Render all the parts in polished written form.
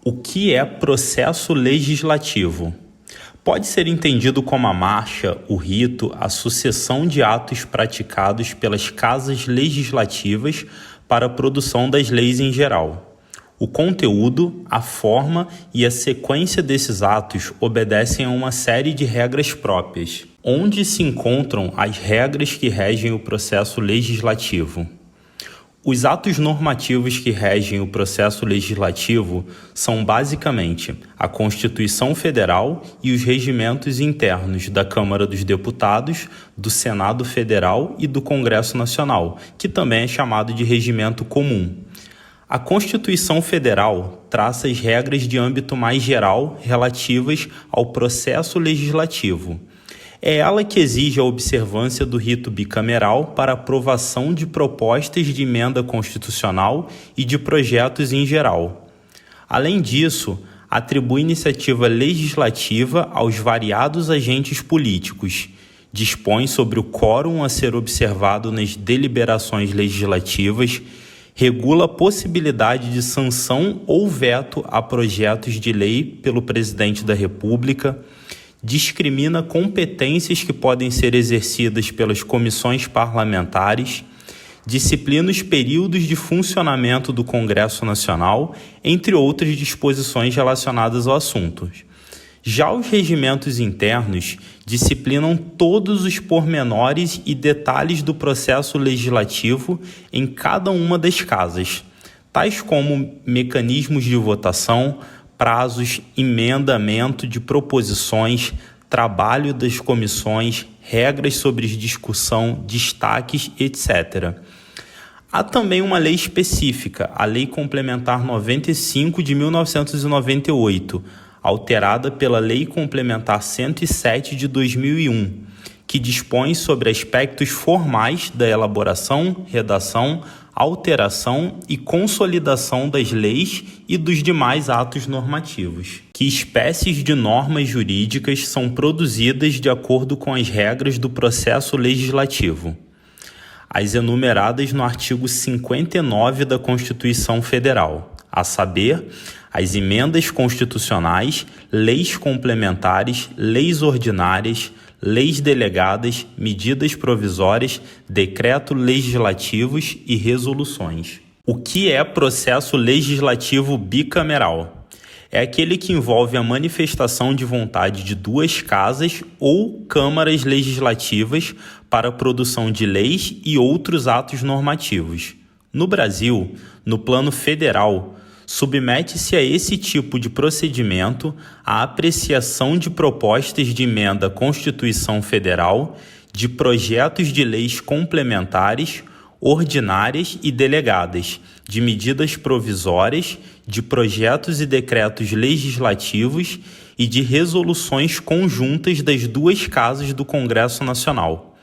O que é processo legislativo? Pode ser entendido como a marcha, o rito, a sucessão de atos praticados pelas casas legislativas para a produção das leis em geral. O conteúdo, a forma e a sequência desses atos obedecem a uma série de regras próprias. Onde se encontram as regras que regem o processo legislativo? Os atos normativos que regem o processo legislativo são basicamente a Constituição Federal e os regimentos internos da Câmara dos Deputados, do Senado Federal e do Congresso Nacional, que também é chamado de regimento comum. A Constituição Federal traça as regras de âmbito mais geral relativas ao processo legislativo. É ela que exige a observância do rito bicameral para aprovação de propostas de emenda constitucional e de projetos em geral. Além disso, atribui iniciativa legislativa aos variados agentes políticos, dispõe sobre o quórum a ser observado nas deliberações legislativas, regula a possibilidade de sanção ou veto a projetos de lei pelo Presidente da República, discrimina competências que podem ser exercidas pelas comissões parlamentares, disciplina os períodos de funcionamento do Congresso Nacional, entre outras disposições relacionadas ao assunto. Já os regimentos internos disciplinam todos os pormenores e detalhes do processo legislativo em cada uma das casas, tais como mecanismos de votação, prazos, emendamento de proposições, trabalho das comissões, regras sobre discussão, destaques, etc. Há também uma lei específica, a Lei Complementar 95 de 1998, alterada pela Lei Complementar 107 de 2001, que dispõe sobre aspectos formais da elaboração, redação, alteração e consolidação das leis e dos demais atos normativos. Que espécies de normas jurídicas são produzidas de acordo com as regras do processo legislativo? As enumeradas no artigo 59 da Constituição Federal, a saber, as emendas constitucionais, leis complementares, leis ordinárias, leis delegadas, medidas provisórias, decretos legislativos e resoluções. O que é processo legislativo bicameral? É aquele que envolve a manifestação de vontade de duas casas ou câmaras legislativas para a produção de leis e outros atos normativos. No Brasil, no plano federal, submete-se a esse tipo de procedimento a apreciação de propostas de emenda à Constituição Federal, de projetos de leis complementares, ordinárias e delegadas, de medidas provisórias, de projetos e decretos legislativos e de resoluções conjuntas das duas casas do Congresso Nacional.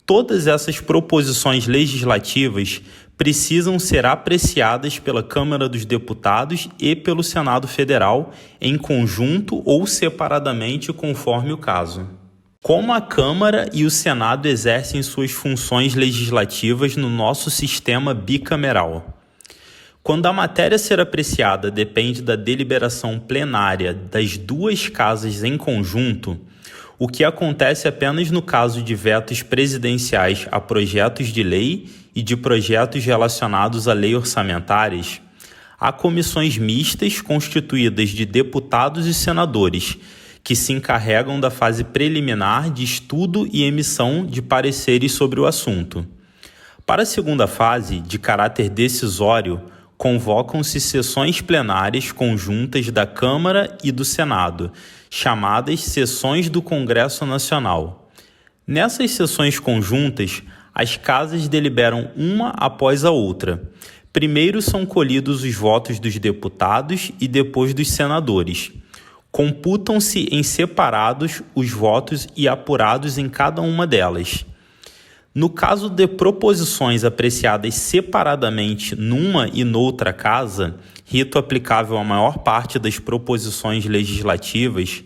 Todas essas proposições legislativas precisam ser apreciadas pela Câmara dos Deputados e pelo Senado Federal, em conjunto ou separadamente, conforme o caso. Como a Câmara e o Senado exercem suas funções legislativas no nosso sistema bicameral? Quando a matéria a ser apreciada depende da deliberação plenária das duas casas em conjunto, o que acontece apenas no caso de vetos presidenciais a projetos de lei e de projetos relacionados a lei orçamentárias, há comissões mistas constituídas de deputados e senadores, que se encarregam da fase preliminar de estudo e emissão de pareceres sobre o assunto. Para a segunda fase, de caráter decisório, convocam-se sessões plenárias conjuntas da Câmara e do Senado, chamadas sessões do Congresso Nacional. Nessas sessões conjuntas, as casas deliberam uma após a outra. Primeiro são colhidos os votos dos deputados e depois dos senadores. Computam-se em separados os votos e apurados em cada uma delas. No caso de proposições apreciadas separadamente numa e noutra casa, rito aplicável à maior parte das proposições legislativas,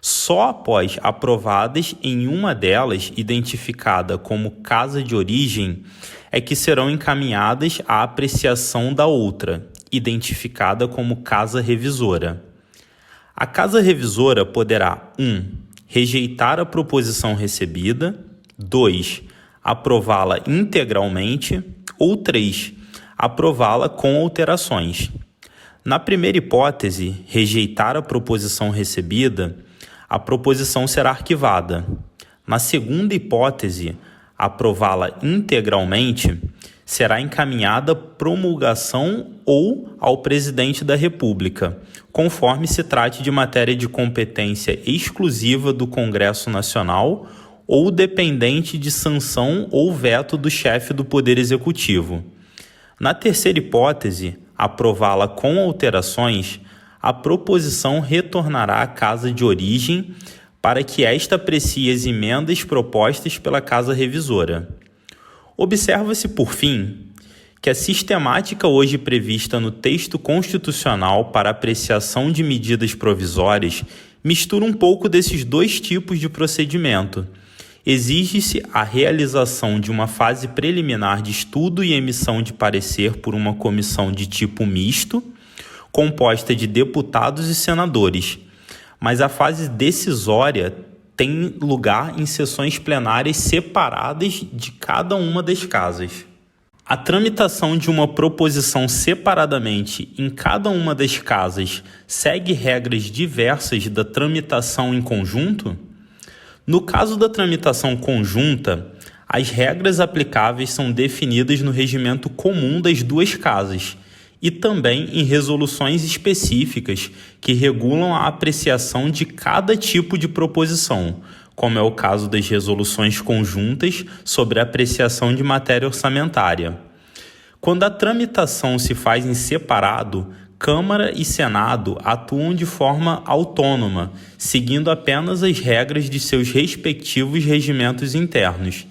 só após aprovadas em uma delas, identificada como casa de origem, é que serão encaminhadas à apreciação da outra, identificada como casa revisora. A casa revisora poderá 1. Rejeitar a proposição recebida, 2. Aprová-la integralmente ou 3. Aprová-la com alterações. Na primeira hipótese, rejeitar a proposição recebida, a proposição será arquivada. Na segunda hipótese, aprová-la integralmente, será encaminhada à promulgação ou ao presidente da República, conforme se trate de matéria de competência exclusiva do Congresso Nacional ou dependente de sanção ou veto do chefe do Poder Executivo. Na terceira hipótese, aprová-la com alterações, a proposição retornará à casa de origem para que esta aprecie as emendas propostas pela casa revisora. Observa-se, por fim, que a sistemática hoje prevista no texto constitucional para apreciação de medidas provisórias mistura um pouco desses dois tipos de procedimento. Exige-se a realização de uma fase preliminar de estudo e emissão de parecer por uma comissão de tipo misto, composta de deputados e senadores, mas a fase decisória tem lugar em sessões plenárias separadas de cada uma das casas. A tramitação de uma proposição separadamente em cada uma das casas segue regras diversas da tramitação em conjunto? No caso da tramitação conjunta, as regras aplicáveis são definidas no regimento comum das duas casas e também em resoluções específicas que regulam a apreciação de cada tipo de proposição, como é o caso das resoluções conjuntas sobre a apreciação de matéria orçamentária. Quando a tramitação se faz em separado, Câmara e Senado atuam de forma autônoma, seguindo apenas as regras de seus respectivos regimentos internos,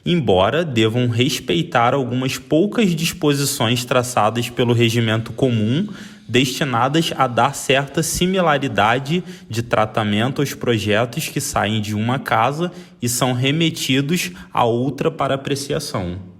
embora devam respeitar algumas poucas disposições traçadas pelo regimento comum, destinadas a dar certa similaridade de tratamento aos projetos que saem de uma casa e são remetidos a outra para apreciação.